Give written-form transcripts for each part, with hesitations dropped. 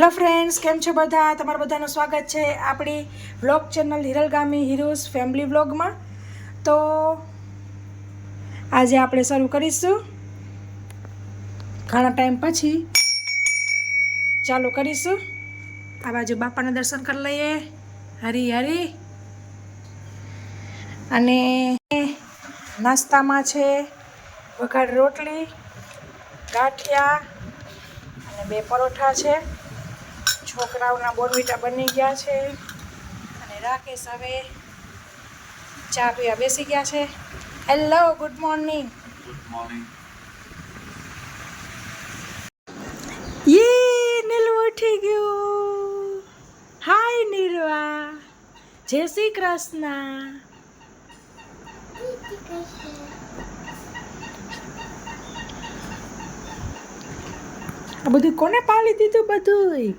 Hello friends, કેમ છો બધા? તમારું બધાનું સ્વાગત છે આપણી વ્લોગ ચેનલ હિરલ ગામી હીરોઝ ફેમિલી વ્લોગમાં. તો આજે આપણે શરૂ કરીશું ઘણા ટાઈમ પછી ચાલુ કરીશું. આ બાજુ બાપાના દર્શન કરી લઈએ. હરી હરી. અને નાસ્તામાં છે વઘાર રોટલી, ગાંઠિયા અને 2 પરોઠા છે. છોકરાઓના બોર્નવિટા બની ગયા છે અને રાકેશ હવે ચા પીવા બેસી ગયા છે. Hello, good morning. Good morning. યે નીલુ ઉઠી ગયું. હાય નીરવા, જય શ્રી કૃષ્ણ. આ બધું કોને પાલી દીધું? બધું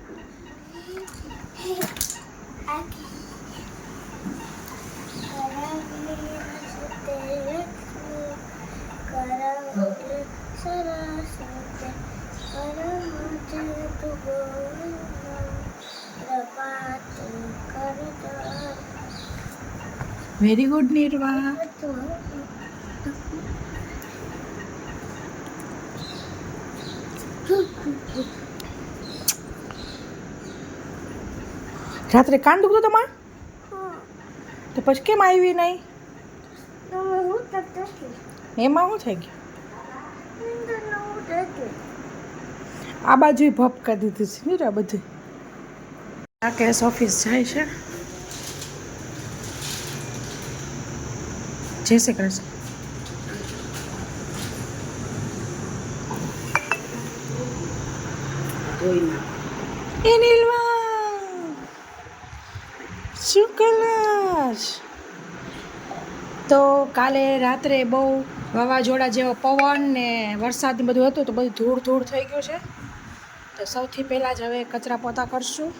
વેરી ગુડ નિર્વા. રાત્રે કાન દુખતો તમારે? તો પછી કેમ આવી નહીં? એમાં શું થઈ ગયું? આ બાજુ ભપ કરી દીધું છે ને આ બધું. રાકેશ ઓફિસ જાય છે. જય શ્રી કૃષ્ણ. એ નીલવા, શું કલાશ? તો કાલે રાત્રે બહુ વાવાઝોડા જેવો પવન ને વરસાદ ને બધું હતું, તો બધું ધૂળ ધૂળ થઈ ગયું છે. તો સૌથી પહેલાં જ હવે કચરા પોતા કરશું.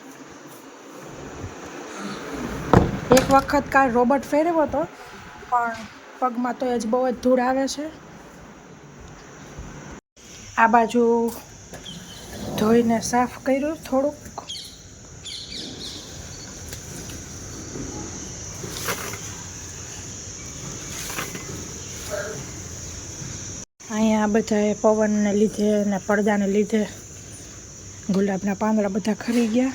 એક વખત કાલ રોબોટ ફેરવ્યો હતો, પણ પગમાં તો જ બહુ જ ધૂળ આવે છે. આ બાજુ ધોઈને સાફ કર્યું થોડુંક. અહીંયા બધા પવનને લીધે ને પડદાને લીધે ગુલાબના પાંદડા બધા ખરી ગયા.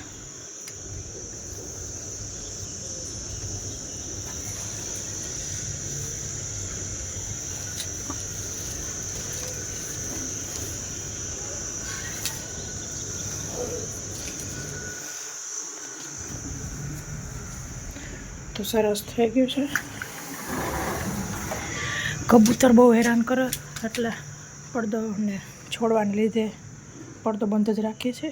તો સરસ થઈ ગયું છે. કબૂતર બહુ હેરાન કરે એટલે પડદોને છોડવાને લીધે પડદો બંધ જ રાખીએ છીએ.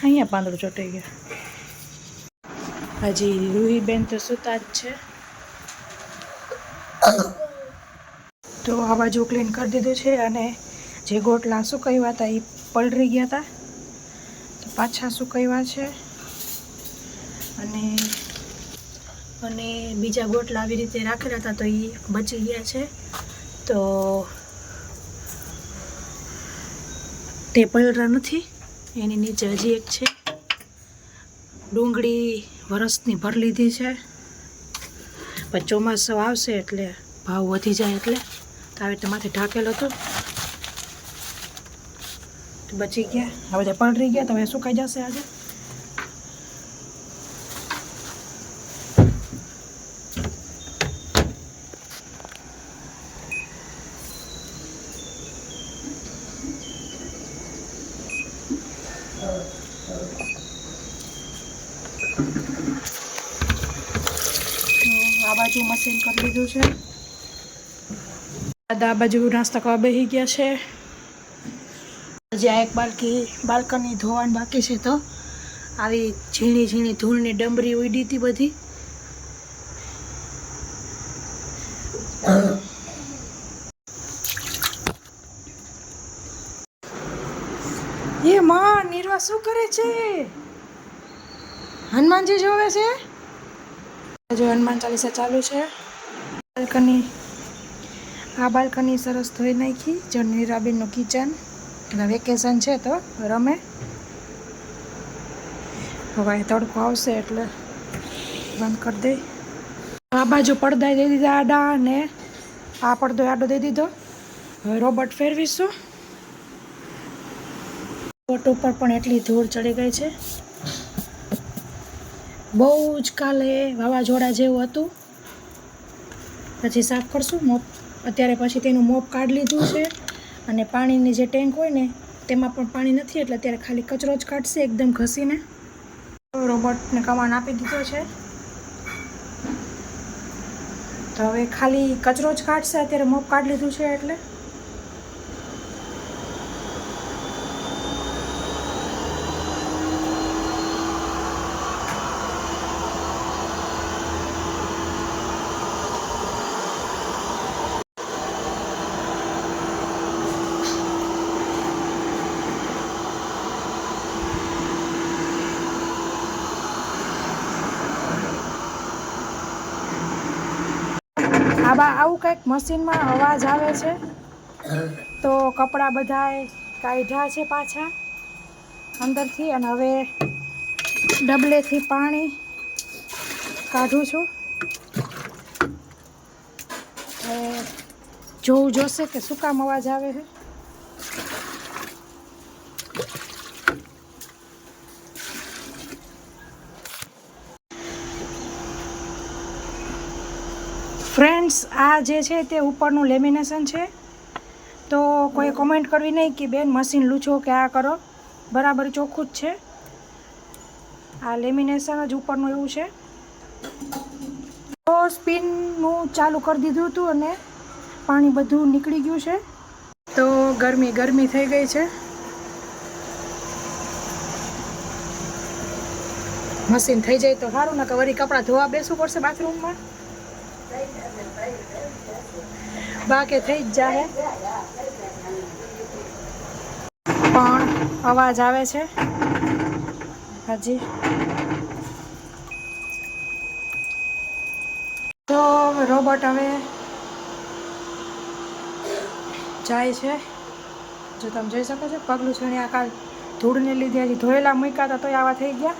અહીંયા પાંદડું ચોંટાઈ ગયા. હજી રૂહીબેન તો સૂતા જ છે. તો આ બાજુ ક્લીન કરી દીધું છે અને જે ગોટલા સુકાવ્યા હતા એ પલળી ગયા હતા, તો પાછા સુકાવ્યા છે. અને બીજા ગોટલા આવી રીતે રાખેલા હતા તો એ બચી ગયા છે. તો તે પલળા નથી, એની નીચે હજી એક છે. ડુંગળી વરસની ભર લીધી છે, પણ ચોમાસું આવશે એટલે ભાવ વધી જાય એટલે તો આવી રીતે માથે ઢાંકેલું હતું તો બચી ગયા. આ બધા પલળી ગયા તો હવે સુકાઈ જશે આજે. આ બાજુ મશીન કરી લીધું છે. આ બાજુ નાસ્તા કરવા બેસી ગયા છે. હજી આ એક બાલ્કની ધોવાની બાકી છે. તો આવી ઝીણી ઝીણી ધૂળની ડમરી ઉડી હતી બધી. એ માં, નીરવા શું કરે છે? હનુમાનજી જોવે છે. જો હનુમાન ચાલીસા ચાલુ છે. બાલ્કની સરસ ધોઈ નાખી. જો નીરાબેનનું કિચન એટલે વેકેશન છે તો રમે. હવે તડકો આવશે એટલે બંધ કરી દઈ. આ બાજુ પડદા દઈ દીધા આડા અને આ પડદો આડો દઈ દીધો. હવે રોબોટ ફેરવીશું. રોબોટ ઉપર પણ એટલી ધૂળ ચડી ગઈ છે. બહુ જ કાલે વાવાઝોડા જેવું હતું. પછી સાફ કરશું મોપ. અત્યારે પછી તેનું મોપ કાઢી લીધું છે અને પાણીની જે ટેન્ક હોય ને તેમાં પણ પાણી નથી એટલે અત્યારે ખાલી કચરો જ કાઢશે એકદમ ઘસીને. રોબોટને કમાન આપી દીધો છે તો હવે ખાલી કચરો જ કાઢશે. અત્યારે મોપ કાઢી લીધું છે એટલે. આવું કંઈક મશીનમાં અવાજ આવે છે તો કપડાં બધાય કાઢ્યા છે પાછા અંદરથી અને હવે ડબલેથી પાણી કાઢું છું. જોવું જોશે કે શું કામ અવાજ આવે છે. ફ્રેન્ડ્સ આ જે છે તે ઉપરનું લેમિનેશન છે તો કોઈ કોમેન્ટ કરવી નહીં કે બેન મશીન લૂછો કે આ કરો. બરાબર ચોખ્ખું જ છે. આ લેમિનેશન જ ઉપરનું એવું છે. તો સ્પિનનું ચાલુ કરી દીધું હતું અને પાણી બધું નીકળી ગયું છે. તો ગરમી થઈ ગઈ છે. મશીન થઈ જાય તો સારું ને કે વળી કપડાં ધોવા બેસવું પડશે બાથરૂમમાં. બાકી થઈ જ જાય પણ અવાજ આવે છે હજી. તો રોબોટ હવે જાય છે. જો તમે જોઈ શકો છો પગલું છણી આ કાલ ધૂળને લીધે હજી ધોયેલા મૂક્યા હતા તોય આવા થઈ ગયા.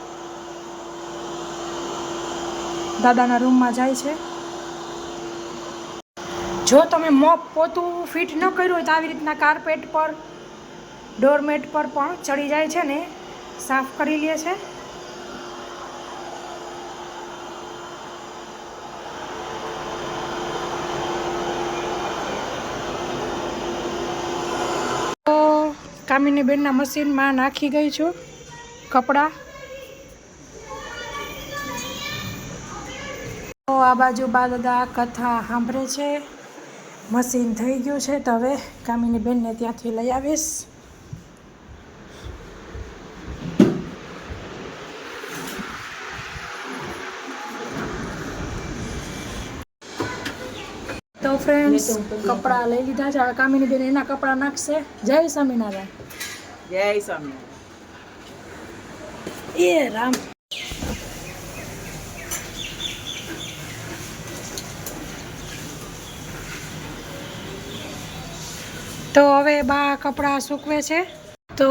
દાદાના રૂમમાં જાય છે. જો તમે મોપ પોતું ફિટ ન કર્યું હોય તો આવી રીતના કાર્પેટ પર ડોરમેટ પર પણ ચડી જાય છે ને સાફ કરી લે છે. તો કામિની બેનના મશીનમાં નાખી ગઈ છું કપડાં. તો આ બાજુ બા દાદા કથા સાંભળે છે. મશીન થઈ ગયું છે તો હવે કામિની બેનને ત્યાંથી લઈ આવીશ. તો ફ્રેન્ડ્સ કપડાં લઈ લીધા છે. હવે કામિની બેન એના કપડાં નાખશે. જય સ્વામિનારાયણ. જય સ્વામિનારાયણ. એ રામ. તો હવે બા કપડાં સૂકવે છે. તો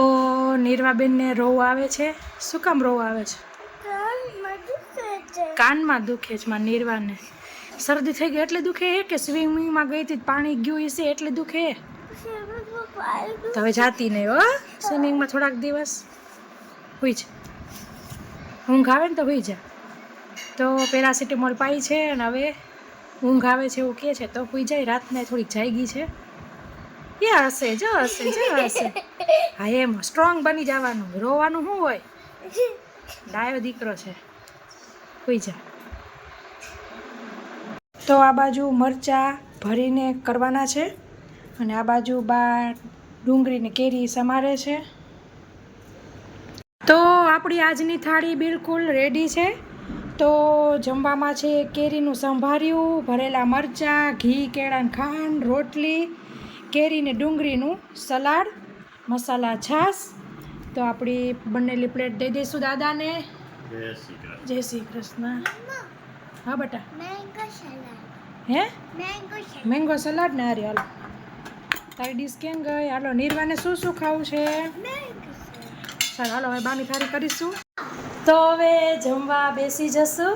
નીરવાબેનને રોવ આવે છે. શું કામ રોવ આવે છે? કાનમાં દુખે છે માં નીરવાને. શરદી થઈ ગઈ એટલે દુખે હે કે સ્વિમિંગમાં ગઈ હતી પાણી ગયું હશે એટલે દુખે? તો હવે જાતી નહીં હો સ્વિમિંગમાં થોડાક દિવસ. હુઈ જા. ઊંઘ આવે ને તો હુઈ જા. તો પેરાસિટામોલ પાઈ છે અને હવે ઊંઘ આવે છે એવું કહે છે તો હુઈ જાય. રાતને થોડીક જાગી છે. એ હશે જો હશે જો હશે. હા એમ સ્ટ્રોંગ બની જવાનું. રોવાનું શું હોય? ડાયો દીકરો છે. હુઈ જા. તો આ બાજુ મરચાં ભરીને કરવાના છે અને આ બાજુ બા ડુંગળીને કેરી સમારે છે. તો આપણી આજની થાળી બિલકુલ રેડી છે. તો જમવામાં છે કેરીનું સંભાર્યું, ભરેલા મરચાં, ઘી, કેળાની ખાંડ, રોટલી, કેરીને ડુંગળીનું સલાડ, મસાલા છાશ. તો આપણી બનેલી પ્લેટ દઈ દઈશું દાદાને. જય શ્રી કૃષ્ણ. હા બેટા. હે મેંગો સલાડ ને હારી હાલો. તારી ડીશ કેમ ગઈ? હાલો નિર્વાને શું શું ખાવું છે? ચાલ હાલો હવે બાની થાળી કરીશું. તો હવે જમવા બેસી જશું.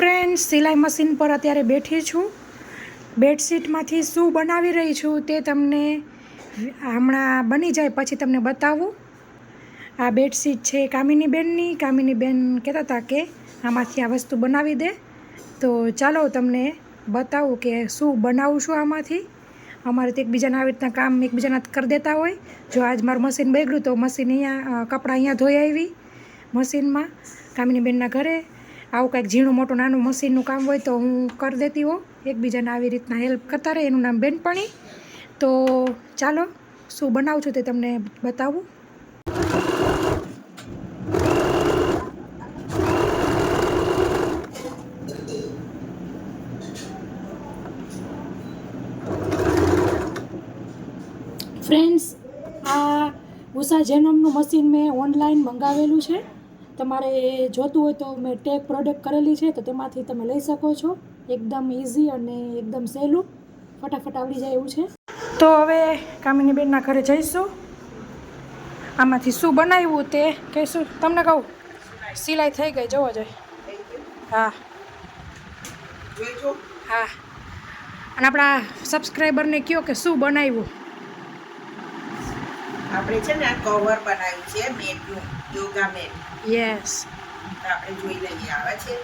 ફ્રેન્ડ, સિલાઈ મશીન પર અત્યારે બેઠી છું. બેડશીટમાંથી શું બનાવી રહી છું તે તમને હમણાં બની જાય પછી તમને બતાવું. આ બેડશીટ છે કામિની બેનની. કામિની બેન કહેતા હતા કે આમાંથી આ વસ્તુ બનાવી દે, તો ચાલો તમને બતાવું કે શું બનાવું છું આમાંથી. અમારે તો એકબીજાના આવી રીતના કામ એકબીજાના કરી દેતા હોય. જો આજ મારું મશીન બગડ્યું તો મશીન અહીંયા કપડાં અહીંયા ધોઈ આવી મશીનમાં કામિની બેનના ઘરે. આવું કાંઈક ઝીણું મોટું નાનું મશીનનું કામ હોય તો હું કરી દેતી હોઉં. એકબીજાને આવી રીતના હેલ્પ કરતા રહે. એનું નામ બેનપણી. તો ચાલો શું બનાવું છું તે તમને બતાવું. ફ્રેન્ડ્સ, આ ઉષા જેનમનું મશીન મેં ઓનલાઈન મંગાવેલું છે. તમારે જોતું હોય તો મેં ટેગ પ્રોડક્ટ કરેલી છે, તો તેમાંથી તમે લઈ શકો છો. એકદમ ઇઝી અને એકદમ સહેલું, ફટાફટ આવડી જાય એવું છે. તો હવે કામિની બેનના ઘરે જઈશું. આમાંથી શું બનાવ્યું તે કહીશું. તમને કહું, સિલાઈ થઈ ગઈ, જોવો જોઈએ. હા હા, અને આપણા સબસ્ક્રાઈબરને કહો કે શું બનાવ્યું. આપણે છે ને કવર બનાવ્યું છે મેટનું, યોગા મેટ. યસ, આપણે જોઈ લઈએ આવે છે.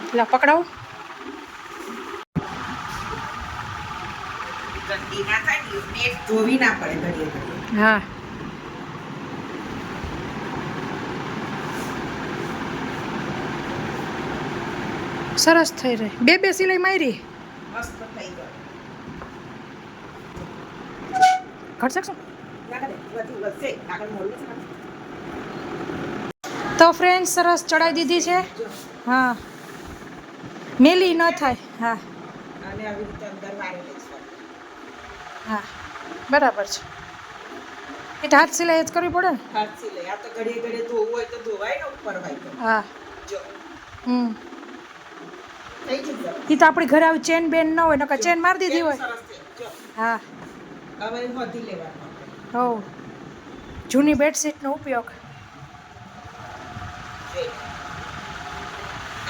એટલે પકડાવું. ગંદી ના થાય ને, મેટ ધોવી ના પડે ઘડીએ ઘડીએ. હા, સરસ થઈ રહી. બે સિલાઈ મારી, મસ્ત થઈ ગયો. ઘટ શકશો. આગળ તો ફ્રેન્ડ, સરસ ચડાવી દીધી છે. હા, મેલી ન થાય. હા અને આવી રીતે અંદર વાળી લઈશું. હા, બરાબર છે. એટલે હાથ સિલાઈ જ કરવી પડે ને. હાથ સિલાઈ. આ તો ઘડીએ ઘડીએ ધોવું હોય તો ધોવાય ને, ઉપર હોય તો. હા, જો થઈ ગયું. એ તો આપણી ઘરે આવી ચેન બેન ન હોય, નકર ચેન મારી દીધી હોય. સરસ છે. જો હા, હવે હોધી લેવાનું. હો, જૂની બેડશીટનો ઉપયોગ.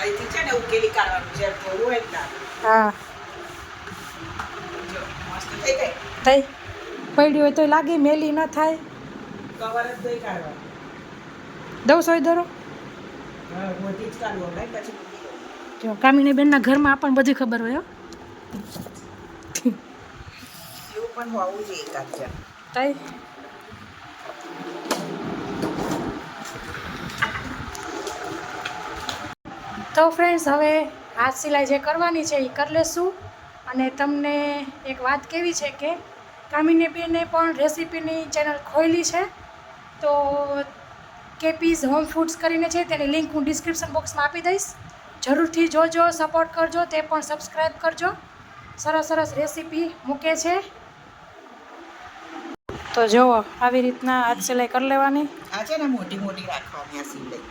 અહીંથી છે ને ઉકેલી કાઢવાનું છે, ધોવું હોય ને. હા, જો મસ્ત થઈ ગઈ. થઈ પડી હોય તો લાગે, મેલી ન થાય. કવર જ ધોઈ કાઢવાનું. દઉં સોય ધરો. હા, હોધી જ કાઢવું ને પછી મૂકી દઉં. જો કામિની બેનના ઘરમાં આપણને બધી ખબર હોય. એવું પણ હોવું જોઈએ એકાદ જણ. તઈ તો ફ્રેન્ડ્સ, હવે હાથ સિલાઈ જે કરવાની છે એ કરી લેશું. અને તમને એક વાત કેવી છે કે કામિની બેને પણ રેસીપીની ચેનલ ખોલી છે. તો કેપીઝ હોમ ફૂડ્સ કરીને છે, તેની લિંક હું ડિસ્ક્રિપ્શન બોક્સમાં આપી દઈશ. જરૂરથી જોજો, સપોર્ટ કરજો, તે પણ સબસ્ક્રાઈબ કરજો. સરસ સરસ રેસીપી મૂકે છે. તો જુઓ, આવી રીતના હાથ સિલાઈ કરી લેવાની. આ છે ને મોટી મોટી રાખવાની આ સિલાઈ.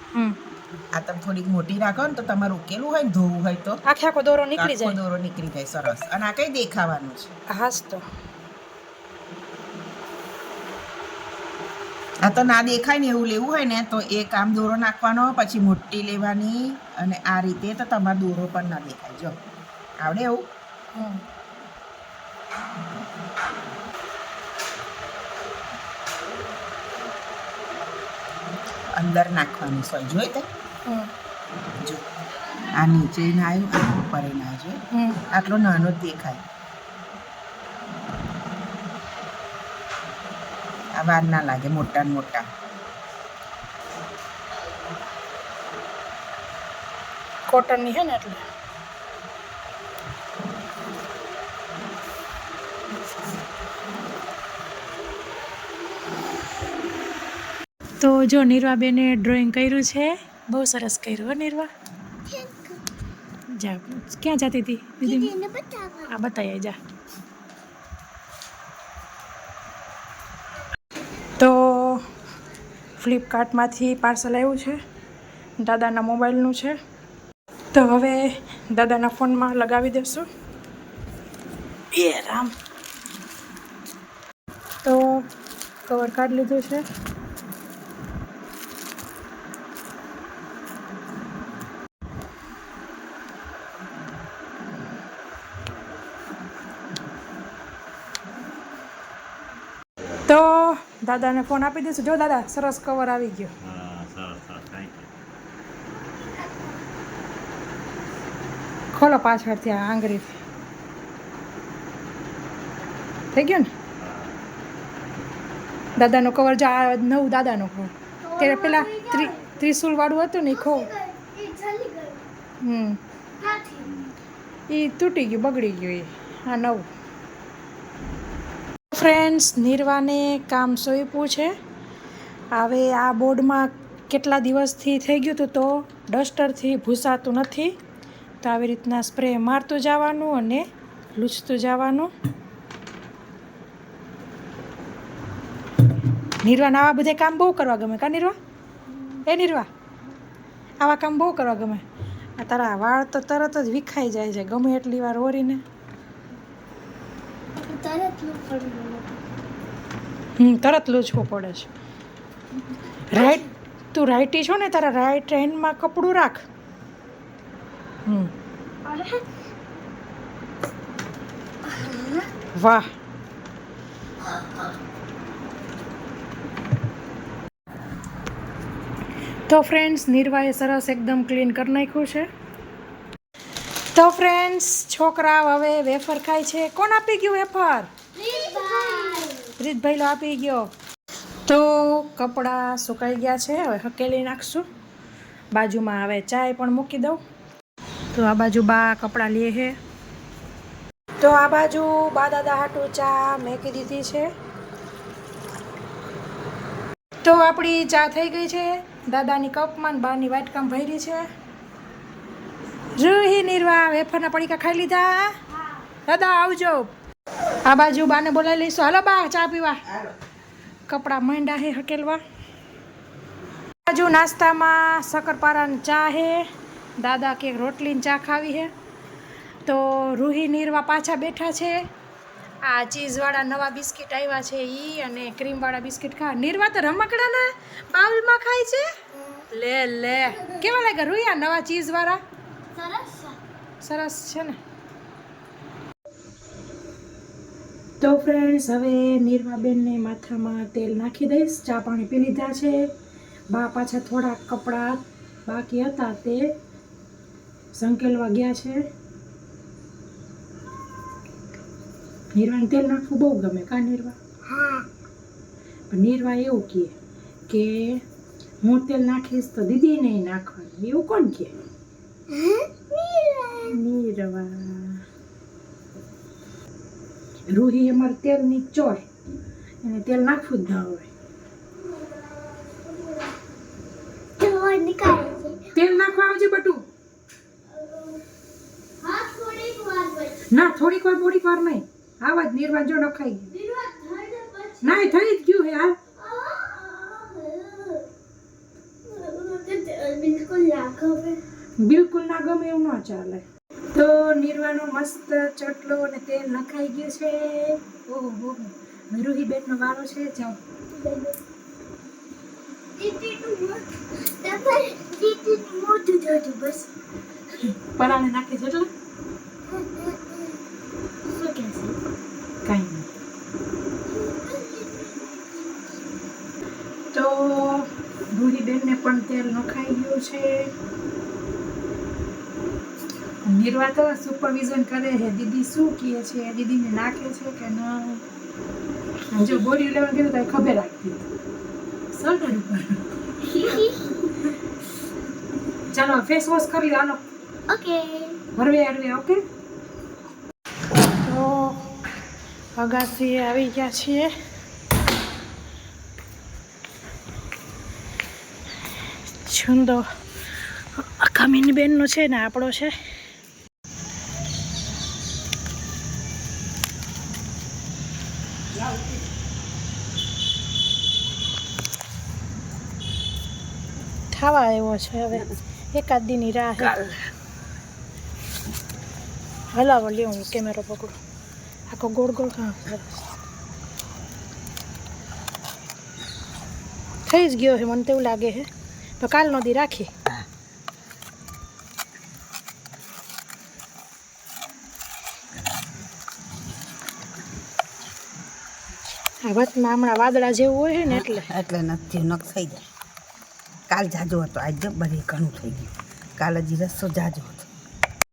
આ તમે થોડીક મોટી રાખો ને તો તમારે ઉકેલું હોય ને ધોવું હોય તો આખો દોરો નીકળી જાય. દોરો નીકળી જાય. સરસ. અને આ કઈ દેખાવાનું છે. હાસ તો આ તો ના દેખાય ને એવું લેવું હોય ને તો એક આમ દોરો નાખવાનો, પછી મોટી લેવાની, અને આ રીતે તો તમારો દોરો પણ ના દેખાય. જો આવડે એવું. અંદર નાખવાની સોય જોઈ તે. જો આ નીચે ના આવ્યું, આ ઉપર ના આવ્યું. આટલો નાનો જ દેખાય. આ વાર ના લાગે, મોટા ને મોટા. કોટનની છે ને એટલે. તો જો નિર્વાબેને ડ્રોઈંગ કર્યું છે, બહુ સરસ કર્યું. હો નિર્વા, જા ક્યાં જતી હતી દીદી? આ બતાવી જા. તો ફ્લિપકાર્ટમાંથી પાર્સલ આવ્યું છે, દાદાના મોબાઈલનું છે. તો હવે દાદાના ફોનમાં લગાવી દેશું. એ રામ. તો કવર કાઢી લીધું છે. તો દાદાને ફોન આપી દઈશું. જો દાદા, સરસ કવર આવી ગયો. ખોલો પાછળથી આ આંગળીથી. થઈ ગયું ને દાદાનો કવર? જો આ નવું દાદાનો કવર. ત્યારે પેલા ત્રિશુલ વાળું હતું ને એ ખો એ તૂટી ગયું, બગડી ગયું. એ આ નવું. ફ્રેન્ડ્સ, નિર્વાને કામ સોંપ્યું છે. હવે આ બોર્ડમાં કેટલા દિવસથી થઈ ગયું હતું તો ડસ્ટરથી ભૂસાતું નથી, તો આવી રીતના સ્પ્રે મારતું જવાનું અને લૂછતું જવાનું. નિર્વાને આવા બધા કામ બહુ કરવા ગમે કા નિર્વા? એ નિર્વા, આવા કામ બહુ કરવા ગમે. આ તારા વાળ તો તરત જ વિખાઈ જાય છે ગમે એટલી વાર ઓરીને. તરત લૂછવું પડે છે. રાઈટ, તું રાઈટી છો ને, તારા રાઈટ હેન્ડમાં કપડું રાખ. વાહ. તો ફ્રેન્ડ્સ, નિર્વાએ સરસ એકદમ ક્લીન કરી નાખ્યું છે. તો ફ્રેન્ડ્સ, છોકરા હવે વેફર ખાય છે. કોણ આપી ગયું વેફર? રીતભાઈ લો આપી ગયો. તો કપડાં સુકાઈ ગયા છે, હવે હકેલી નાખશું. બાજુમાં હવે ચાય પણ મૂકી દઉં. તો આ બાજુ બા કપડાં લે છે. તો આ બાજુ બા દાદા હાટું ચા મેકી દીધી છે. તો આપણી ચા થઈ ગઈ છે. દાદાની કપમાં, બાની વાટકામ ભરી છે. રૂહી, નિર્વા વેફરના પડીકા ખાઈ લીધા? દાદા આવજો. આ બાજુ બાને બોલાવી લઈશું. હાલો બા, ચા પીવા. કપડાં માંડ્યા હે હકેલવા. બાજુ નાસ્તામાં શક્કરપારાની ચા હે. દાદા કે રોટલીની ચા ખાવી હે. તો રૂહી, નિર્વા પાછા બેઠા છે. આ ચીઝવાળા નવા બિસ્કિટ આવ્યા છે ઈ, અને ક્રીમવાળા બિસ્કિટ ખા. નિર્વા તો રમકડાના બાઉલમાં ખાય છે. લે લે, કેવા લાગ્યા રૂહી આ નવા ચીઝવાળા? સરસ છે ને. તો ફ્રેન્ડ્સ, હવે નિર્વાબેનને માથામાં તેલ નાખી દઈશ. ચા પાણી પી લીધા છે. બા પાછા થોડા કપડાં બાકી હતા તે સંકેલવા ગયા છે. નિર્વાને તેલ નાખવું બહુ ગમે કા નિર્વા? હા. પણ નિર્વા એવું કહે કે હું તેલ નાખીશ તો દીદીને નાખવાનું. એવું કોણ કહે? નિર્વા. રૂહી અમારે તેલની ચોર, એને તેલ નાખવું જ ના હોય. તેલ નાખવા આવજે બટુ. ના, થોડીક વાર નહીં. આવા જ નિર્વા જો નખાઈ ગયું. ના, થઈ જ ગયું હે. હાલ. બિલકુલ ના ગમે એવું ન ચાલે. તો નિર્વાનો મસ્ત ચોટલો અને તેલ નખાઈ ગયું છે. ઓહો, રૂહી બેનનો વારો છે. જાઓ. પરાણે નાખી છે એટલે કાંઈ નહીં. તો રૂહીબેનને પણ તેલ નખાઈ ગયું છે. નિર્વા તો સુપરવિઝન કરે છે. દીદી શું કહે છે, દીદીને નાખે છે કે ના. જો બોડી લેવલ કીધું તો ખબર રાખતી સલ્ટર ઉપર. ચાલો ફેસ વોશ કરી લો. હાલો. ઓકે. હરવે. ઓકે. તો અગાસી આવી ગયા છીએ. છુંદો અખામીની બેનનો છે ને આપણો છે. ખાવા આવ્યો છે. હવે એકાદ દીની રાહ. હલાવો લ્યો હું કેમેરો પકડું આખો ગોળ ગોળ હા સરસ થઈ જ ગયો છે મને તેવું લાગે છે તો કાલ નો દી રાખી આ વાતમાં હમણાં વાદળા જેવું હોય છે ને એટલે નથી નક થઈ જાય કાલ જાજો હતો આજ બધી ઘણું થઈ ગયું કાલ હજી રસ્તો જાજો હતો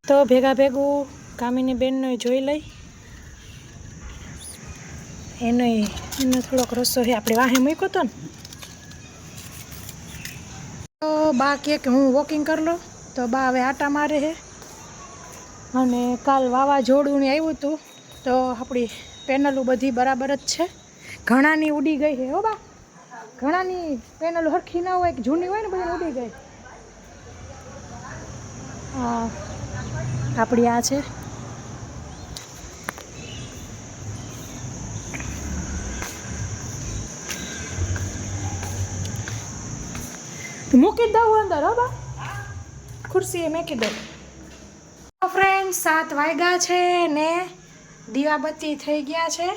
તો ભેગા ભેગું કામિની બેનનો જોઈ લઈ એનો થોડોક રસ્તો છે આપણે વાહે મૂક્યો હતો ને તો બા કહે કે હું વોકિંગ કરી લો તો બા હવે આટા મારે છે અને કાલ વાવાઝોડું ને આવ્યું હતું તો આપણી પેનલો બધી બરાબર જ છે ઘણાની ઉડી ગઈ છે હો બા ઘણાની પેનલો હરખી ના હોય કે જૂની હોય ને બધી ઉડી ગઈ હા આપણી આ છે મૂકી જ દઉં અંદર હો બા ખુરશી એ મૂકી દઉં ફ્રેન્ડ 7 વાગ્યા છે ને દીવાબત્તી થઈ ગયા છે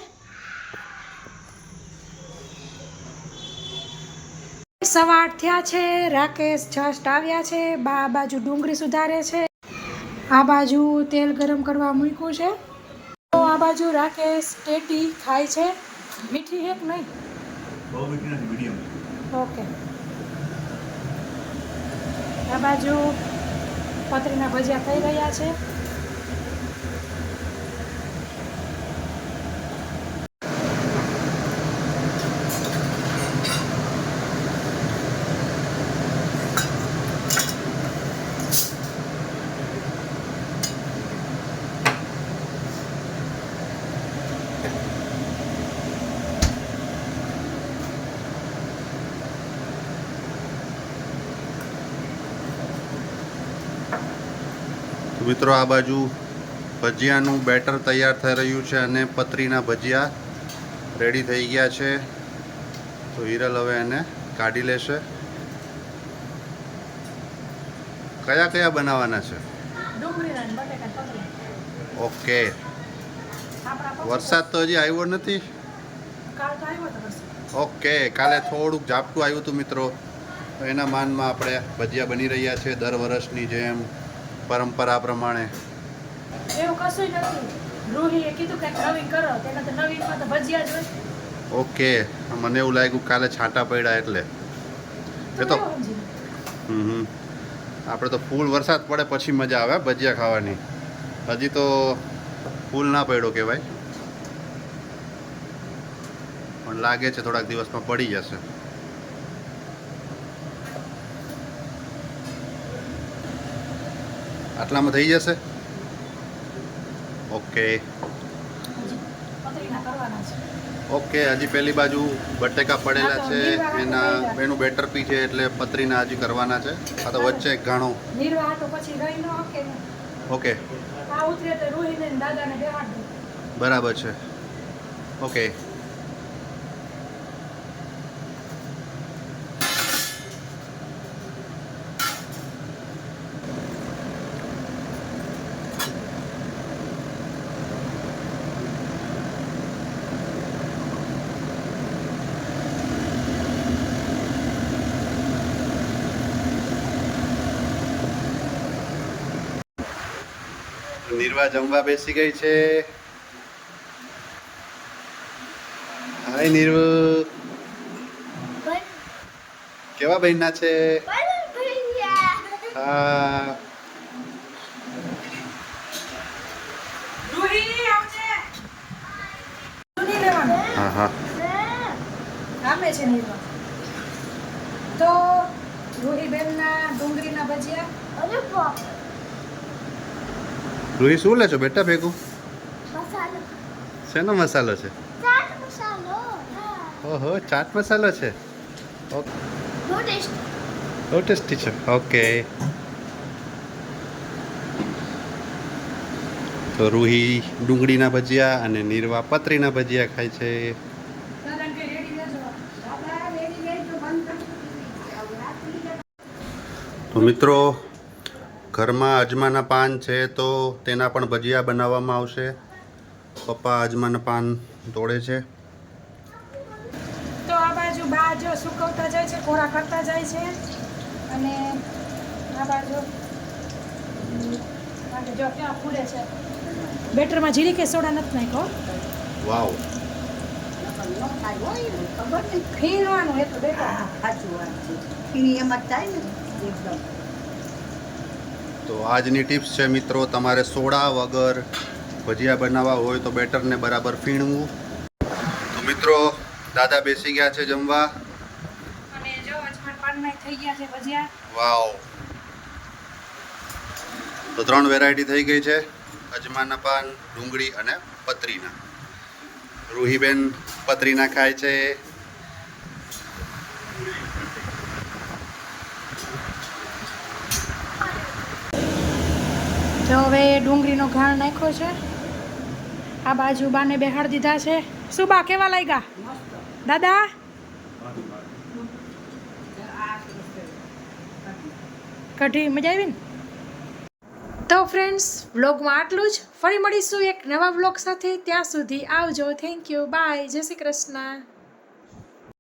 સવાર થયા છે રાકેશ જસ્ટ આવ્યા છે બા બાજુ ડુંગળી સુધારે છે આ બાજુ તેલ ગરમ કરવા મૂક્યું છે તો આ બાજુ રાકેશ ટેટી ખાય છે મીઠી છે કે નહીં બહુ મીઠી નથી મીડિયમ ઓકે આ બાજુ પતરીના ભજીયા થઈ રહ્યા છે મિત્રો આ બાજુ ભજીયાનું બેટર તૈયાર થઈ રહ્યું છે અને પતરીના ભજીયા રેડી થઈ ગયા છે તો હિરલ હવે એને કાઢી લેશે કયા કયા બનાવવાના છે ઓકે વરસાદ તો હજી આવ્યો નથી ઓકે કાલે થોડુંક ઝાપટું આવ્યું હતું મિત્રો તો એના માનમાં આપણે ભજીયા બની રહ્યા છે દર વર્ષની જેમ પરંપરા પ્રમાણે એવું કશું નથી રૂહીએ કીધું કે નવીન કરો તેના તો નવીનમાં તો ભજીયા જ હોય ઓકે મને એવું લાગ્યું કાલે છાંટા પડ્યા એટલે એ તો આપણે તો ફૂલ વરસાદ પડે પછી મજા આવે ભજીયા ખાવાની હજી તો ફૂલ ના પડ્યો કહેવાય પણ લાગે છે થોડાક દિવસમાં પડી જશે આટલામાં થઈ જશે ઓકે ઓકે હજી પેલી બાજુ બટેકા પડેલા છે એનું બેટર પી છે એટલે પતરીના હજી કરવાના છે આ તો વચ્ચે એક ઘાણો ઓકે બરાબર છે ઓકે નિર્વા જમવા બેસી ગઈ છે હાય નિર્વ કેવા બહેના છે હા હા હા આપે છે નિર્વા તો રૂહીબેનના ડુંગળીના ભજીયા રૂહી શું લે છો બેટા ભેગું મસાલો શેનો મસાલો છે ચાટ મસાલો ઓહો ચાટ મસાલો છે ઓકે બહુ ટેસ્ટી બહુ ટેસ્ટી છે ઓકે તો રૂહી ડુંગળીના ભજીયા અને નિર્વા પતરીના ભજીયા ખાય છે તો મિત્રો ઘરમાં અજમાના પાન છે તો તેના પણ ભજીયા બનાવવામાં આવશે. પપ્પા અજમાના પાન તોડે છે. તો આ બાજુ બા જો સુકવતા જાય છે, કોરા કરતા જાય છે. અને આ બાજુ જો ક્યાં ફૂલે છે. બેટરમાં જીરી કે સોડા નથી નાખ્યો. વાવ. ખીરવાનું એ તો બેટર. તો આજની ટિપ્સ છે મિત્રો, તમારે સોડા વગર ભજીયા બનાવવા હોય તો બેટરને બરાબર ફીણવું. તો મિત્રો દાદા બેસી ગયા છે જમવા. અને જો અજમાન પાનના થઈ ગયા છે ભજીયા. વાવ. તો 3 વેરાયટી થઈ ગઈ છે, અજમાના પાન, ડુંગળી અને પતરીના. રૂહીબેન પતરીના ખાય છે. તો હવે ડુંગળીનો ઘાણ નાખ્યો છે. આ બાજુ બાને બેહાડ દીધા છે. શું બા કેવા લાગ્યા દાદા? કઢી મજા આવી ને? તો ફ્રેન્ડ્સ, વ્લોગમાં આટલું જ. ફરી મળીશું એક નવા વ્લોગ સાથે. ત્યાં સુધી આવજો. Thank you. બાય. જય શ્રી કૃષ્ણ.